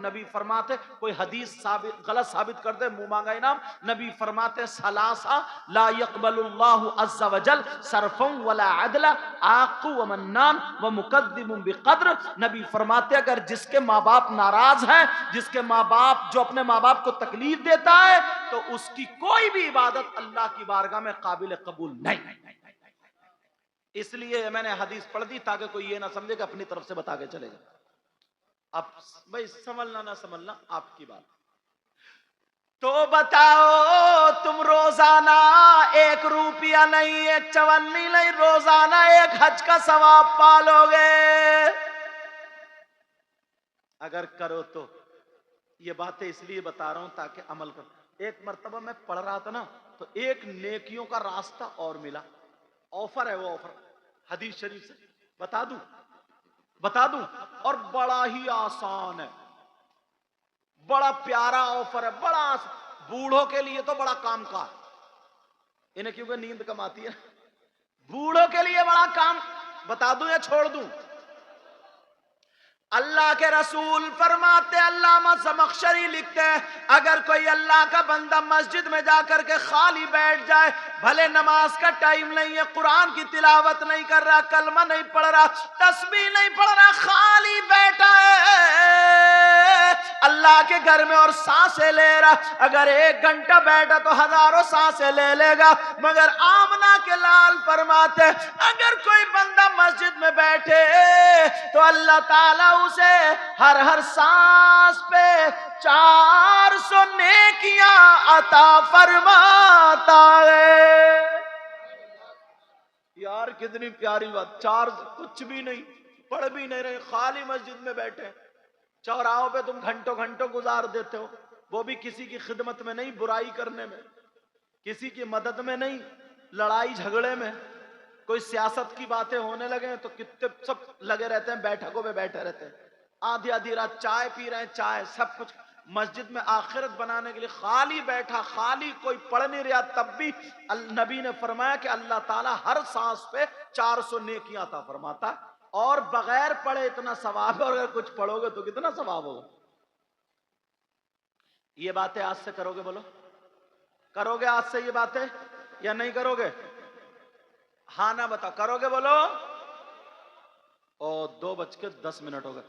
نبی فرماتے کوئی حدیث غلط ثابت کر دے منہ مانگا انعام. نبی فرماتے ثلاثہ لا يقبل اللہ عز وجل صرفا ولا عدلا عاق و منان و مقدم بقدر. نبی فرماتے اگر جس کے ماں باپ ناراض ہیں، جس کے ماں باپ جو اپنے ماں باپ کو تکلیف دیتا ہے، تو اس کی کوئی بھی عبادت اللہ کی بارگاہ میں قابل قبول نہیں. اس لیے میں نے حدیث پڑھ دی تاکہ کوئی یہ نہ سمجھے کہ اپنی طرف سے بتا کے چلے جائے. اب بھائی سنبھلنا نہ سنبھلنا آپ کی بات. تو بتاؤ تم روزانہ 1 روپیہ نہیں، 1 چونی نہیں، روزانہ 1 حج کا ثواب پالو گے اگر کرو تو. یہ باتیں اس لیے بتا رہا ہوں تاکہ عمل کرو. ایک مرتبہ میں پڑھ رہا تھا نا تو ایک نیکیوں کا راستہ اور ملا. آفر ہے، وہ آفر حدیث شریف سے بتا دوں اور بڑا ہی آسان ہے، بڑا پیارا آفر ہے، بڑا بوڑھوں کے لیے تو بڑا کام کا. انہیں کیونکہ نیند کم آتی ہے، بوڑھوں کے لیے بڑا کام. بتا دوں یا چھوڑ دوں؟ اللہ کے رسول فرماتے، علامہ زمخشری لکھتے ہیں، اگر کوئی اللہ کا بندہ مسجد میں جا کر کے خالی بیٹھ جائے، بھلے نماز کا ٹائم نہیں ہے، قرآن کی تلاوت نہیں کر رہا، کلمہ نہیں پڑھ رہا، تسبیح نہیں پڑھ رہا، خالی بیٹھا ہے اللہ کے گھر میں اور سانسیں لے رہا، اگر 1 گھنٹہ بیٹھا تو ہزاروں سانسیں لے لے گا. مگر آمنہ کے لال فرماتے اگر کوئی بندہ مسجد میں بیٹھے تو اللہ تعالیٰ اسے ہر سانس پہ 400 نیکیاں عطا فرماتا ہے. یار کتنی پیاری بات. 4 کچھ بھی نہیں، پڑھ بھی نہیں رہے، خالی مسجد میں بیٹھے. چوراہوں پہ تم گھنٹوں گزار دیتے ہو، وہ بھی کسی کی خدمت میں نہیں، برائی کرنے میں، کسی کی مدد میں نہیں، لڑائی جھگڑے میں. کوئی سیاست کی باتیں ہونے لگے تو کتنے سب لگے رہتے ہیں، بیٹھکوں پہ بیٹھے رہتے ہیں، آدھی رات چائے پی رہے ہیں، چائے سب کچھ. مسجد میں آخرت بنانے کے لیے خالی بیٹھا، خالی کوئی پڑھ نہیں رہا، تب بھی نبی نے فرمایا کہ اللہ تعالیٰ ہر سانس پہ 400 نیکیاں عطا فرماتا. اور بغیر پڑھے اتنا ثواب ہے، اور اگر کچھ پڑھو گے تو کتنا ثواب ہوگا. یہ باتیں آج سے کرو گے؟ بولو کرو گے آج سے یہ باتیں یا نہیں کرو گے؟ ہاں نہ بتاؤ. کرو گے؟ بولو. اور 2:10 ہو گئے.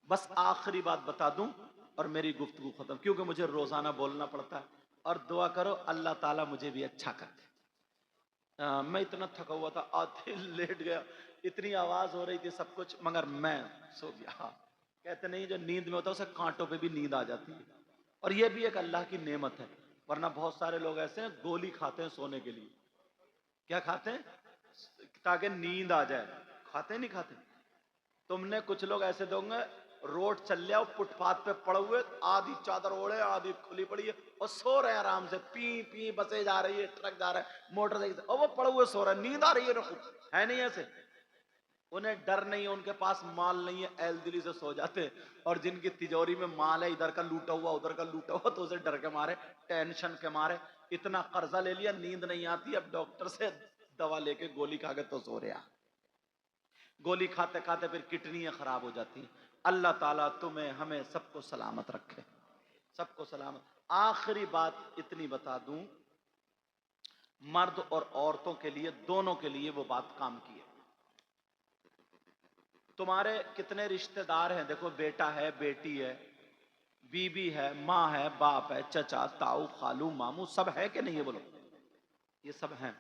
بس آخری بات بتا دوں اور میری گفتگو ختم، کیونکہ مجھے روزانہ بولنا پڑتا ہے. اور دعا کرو اللہ تعالیٰ مجھے بھی اچھا کر دے. میں اتنا تھکا ہوا تھا، آتے لیٹ گیا، اتنی آواز ہو رہی تھی سب کچھ، مگر میں سو گیا. کہتے نہیں جو نیند میں ہوتا ہے اسے کانٹوں پہ بھی نیند آ جاتی ہے، اور یہ بھی ایک اللہ کی نعمت ہے. ورنہ بہت سارے لوگ ایسے ہیں گولی کھاتے ہیں سونے کے لیے. کیا کھاتے ہیں؟ تاکہ نیند آ جائے. کھاتے نہیں کھاتے. تم نے کچھ لوگ ایسے دوں گے روڈ چل لیا، فٹ پاتھ پہ پڑے ہوئے، آدھی چادر اوڑے، آدھی کھلی پڑی ہے، اور سو رہے ہیں آرام سے. پی بسیں جا رہی ہے، ٹرک جا رہا ہے، موٹر سائیکل، اور وہ پڑے ہوئے سو رہے ہیں، نیند آ رہی ہے نہیں ایسے. انہیں ڈر نہیں ہے، ان کے پاس مال نہیں ہے، ایل دلی سے سو جاتے. اور جن کی تجوری میں مال ہے، ادھر کا لوٹا ہوا ادھر کا لوٹا ہوا، تو اسے ڈر کے مارے، ٹینشن کے مارے اتنا قرضہ لے لیا، نیند نہیں آتی، اب ڈاکٹر سے دوا لے کے گولی کھا کے تو سو رہا. گولی کھاتے کھاتے پھر کڈنیاں خراب ہو جاتی. اللہ تعالیٰ تمہیں ہمیں سب کو سلامت رکھے، سب کو سلامت. آخری بات اتنی بتا دوں، مرد اور عورتوں کے لیے، دونوں کے لیے وہ بات کام کی ہے. تمہارے کتنے رشتہ دار ہیں؟ دیکھو، بیٹا ہے، بیٹی ہے، بیوی ہے، ماں ہے، باپ ہے، چچا، تاؤ، خالو، ماموں، سب ہے کہ نہیں ہے؟ بولو. یہ سب ہیں.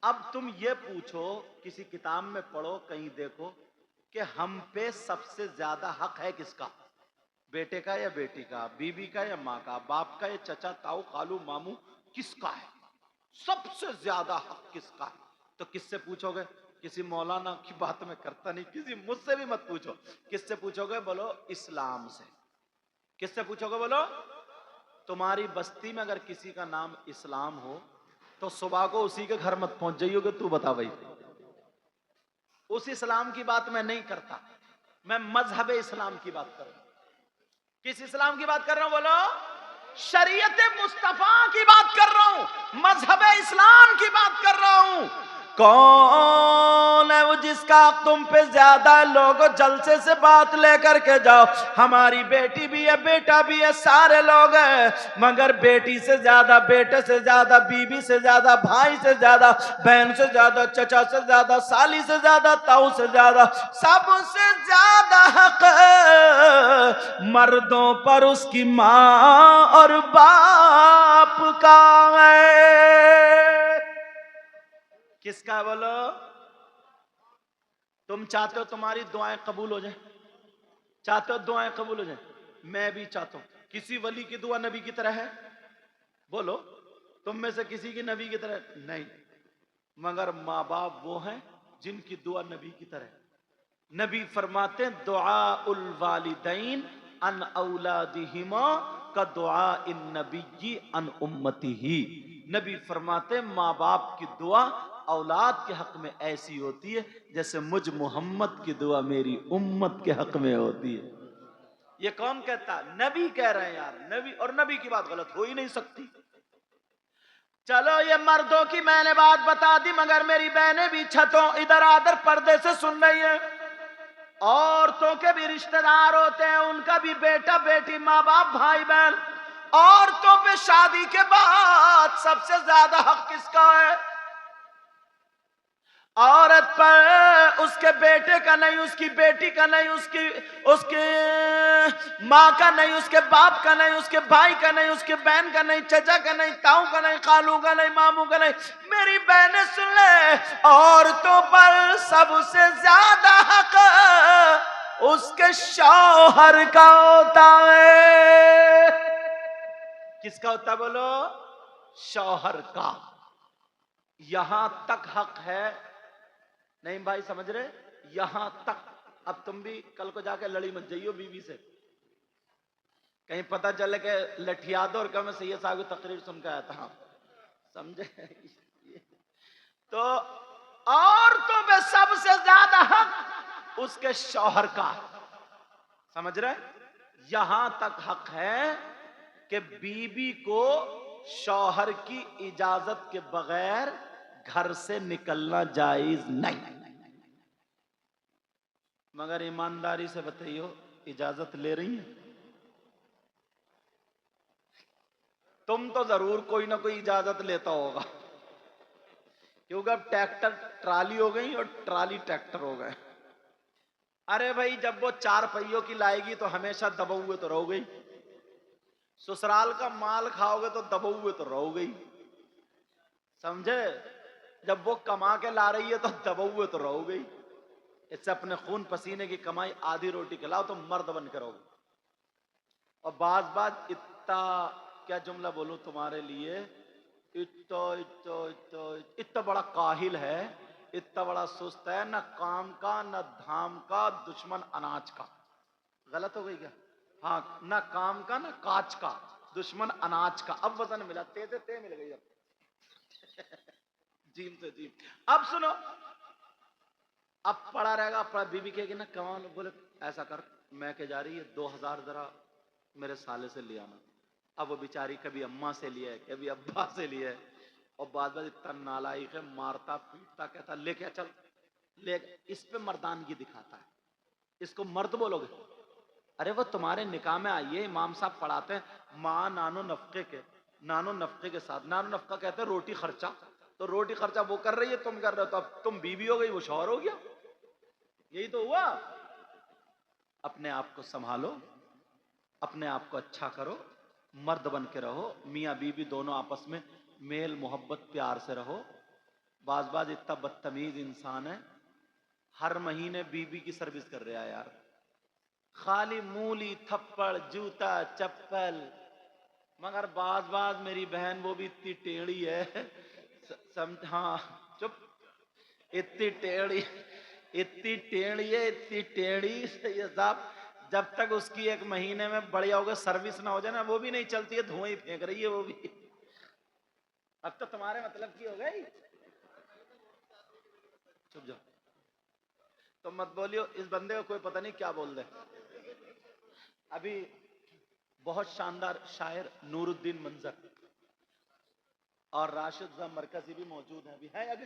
اب تم یہ پوچھو، کسی کتاب میں پڑھو، کہیں دیکھو کہ ہم پہ سب سے زیادہ حق ہے کس کا؟ بیٹے کا یا بیٹی کا؟ بیوی کا یا ماں کا؟ باپ کا یا چچا، تاؤ، خالو، ماموں، کس کا ہے؟ سب سے زیادہ حق کس کا ہے؟ تو کس سے پوچھو گے؟ کسی مولانا کی بات میں کرتا نہیں، کسی مجھ سے بھی مت پوچھو. کس سے پوچھو گے؟ بولو اسلام سے. کس سے پوچھو گے؟ بولو. تمہاری بستی میں اگر کسی کا نام اسلام ہو تو صبح کو اسی کے گھر مت پہنچ جائیو کہ تو بتا بھائی. اس اسلام کی بات میں نہیں کرتا، میں مذہب اسلام کی بات کر رہا ہوں. کس اسلام کی بات کر رہا ہوں؟ بولو. شریعت مصطفیٰ کی بات کر رہا ہوں، مذہب اسلام کی بات کر رہا ہوں. کون ہے وہ جس کا حق تم پہ زیادہ ہے؟ لوگوں جلسے سے بات لے کر کے جاؤ، ہماری بیٹی بھی ہے، بیٹا بھی ہے، سارے لوگ ہیں، مگر بیٹی سے زیادہ، بیٹے سے زیادہ، بیوی سے زیادہ، بھائی سے زیادہ، بہن سے زیادہ، چچا سے زیادہ، سالی سے زیادہ، تاؤ سے زیادہ، سب سے زیادہ حق ہے مردوں پر اس کی ماں اور باپ کا ہے۔ کس کا بولو؟ تم چاہتے ہو تمہاری دعائیں قبول ہو جائیں؟ چاہتے ہو دعائیں قبول ہو جائیں؟ میں بھی چاہتا ہوں۔ کسی ولی کی دعا نبی کی طرح ہے؟ بولو، تم میں سے کسی کی نبی کی طرح نہیں، مگر ماں باپ وہ ہیں جن کی دعا نبی کی طرح ہے۔ نبی فرماتے ہیں دعاء الوالدین ان اولادہما کدعاء النبی ان امتہ۔ نبی فرماتے ہیں ماں باپ کی دعا اولاد کے حق میں ایسی ہوتی ہے جیسے مجھ محمد کی دعا میری امت کے حق میں ہوتی ہے۔ یہ کون کہتا ہے؟ نبی کہہ رہے ہیں یار، نبی، اور نبی کی بات غلط ہو ہی نہیں سکتی۔ چلو یہ مردوں کی میں نے بات بتا دی، مگر میری بہنیں بھی چھتوں ادھر آدھر پردے سے سن رہی ہیں۔ عورتوں کے بھی رشتہ دار ہوتے ہیں، ان کا بھی بیٹا بیٹی، ماں باپ، بھائی بہن۔ عورتوں پہ شادی کے بعد سب سے زیادہ حق کس کا ہے؟ عورت پر اس کے بیٹے کا نہیں، اس کی بیٹی کا نہیں، اس کی ماں کا نہیں، اس کے باپ کا نہیں، اس کے بھائی کا نہیں، اس کے بہن کا نہیں، چچا کا نہیں، تاؤ کا نہیں، خالو کا نہیں، ماموں کا نہیں۔ میری بہنیں سن لے، عورتوں پر سب سے زیادہ حق اس کے شوہر کا ہوتا ہے۔ کس کا ہوتا ہے بولو؟ شوہر کا۔ یہاں تک حق ہے، نہیں بھائی سمجھ رہے؟ یہاں تک۔ اب تم بھی کل کو جا کے لڑی مت جائیو بیوی سے، کہیں پتہ چلے کہ لٹھیادو اور کہ میں سید صاحب کی تقریر سن کے آیا تھا، سمجھے؟ تو عورتوں پہ سب سے زیادہ حق اس کے شوہر کا، سمجھ رہے؟ یہاں تک حق ہے کہ بیوی کو شوہر کی اجازت کے بغیر گھر سے نکلنا جائز نہیں۔ مگر ایمانداری سے بتائیو، اجازت لے رہی ہیں؟ تم تو ضرور کوئی نہ کوئی اجازت لیتا ہوگا، کیونکہ اب ٹریکٹر ٹرالی ہو گئی اور ٹرالی ٹریکٹر ہو گئے۔ ارے بھائی جب وہ 4 پہیوں کی لائے گی تو ہمیشہ دبے ہوئے تو رہو گئی، سسرال کا مال کھاؤ گے تو دبے ہوئے تو رہو گئی، سمجھے؟ جب وہ کما کے لا رہی ہے تو دبے ہوئے تو رہو گئی۔ اس سے اپنے خون پسینے کی کمائی آدھی روٹی کھلاؤ تو مرد بن کے رہو گے۔ اور بعض اتنا کیا جملہ بولوں تمہارے لیے، اتنا بڑا کاہل ہے، اتنا بڑا سست ہے، نہ کام کا نہ دھام کا، دشمن اناج کا۔ غلط ہو گئی کیا؟ ہاں، نہ کام کا نہ کاج کا، دشمن اناج کا۔ اب وزن ملا، تے مل گئی، اب جیم سے جیم۔ اب سنو، اب پڑا رہے گا، اپنا بیوی کہے گی نا کمان، بولے ایسا کر، میں کہ جا رہی ہے 2000 ذرا میرے سالے سے لے آنا۔ اب وہ بیچاری کبھی اماں سے لیا ہے، کبھی ابا سے لیا ہے، اور بعد اتنا نالائق ہے، مارتا پیٹتا، کہتا لے کے چل لے۔ اس پہ مردانگی دکھاتا ہے، اس کو مرد بولو گے؟ ارے وہ تمہارے نکاح میں آئیے، امام صاحب پڑھاتے ہیں ماں نانو نفقے کے ساتھ، نانو نفقہ کہتے ہیں روٹی خرچہ، تو روٹی خرچہ وہ کر رہی ہے، تم کر رہے ہو، تو اب تم بیوی ہو گئی، وہ شوہر ہو گیا، یہی تو ہوا۔ اپنے آپ کو سنبھالو، اپنے آپ کو اچھا کرو، مرد بن کے رہو، میاں بیوی دونوں آپس میں میل محبت پیار سے رہو۔ بعض اتنا بدتمیز انسان ہے، ہر مہینے بیوی کی سروس کر رہا ہے یار، خالی مولی تھپڑ جوتا چپل۔ مگر بعض میری بہن وہ بھی اتنی ٹیڑھی ہے، ہاں چپ، اتنی ٹیڑھی ہے، اتنی ٹیڑھی یہ صاحب، جب تک اس کی 1 مہینے میں بڑھیا ہوگا سروس نہ ہو جائے نا، وہ بھی نہیں چلتی ہے، دھوئیں ہی پھینک رہی ہے وہ بھی۔ اب تو تمہارے مطلب کی ہو گئی، چپ جاؤ، تم مت بولیو، اس بندے کو کوئی پتہ نہیں کیا بول دے۔ ابھی بہت شاندار شاعر نور الدین منظر اور راشد مرکزی بھی موجود ہیں، ابھی ہے اگے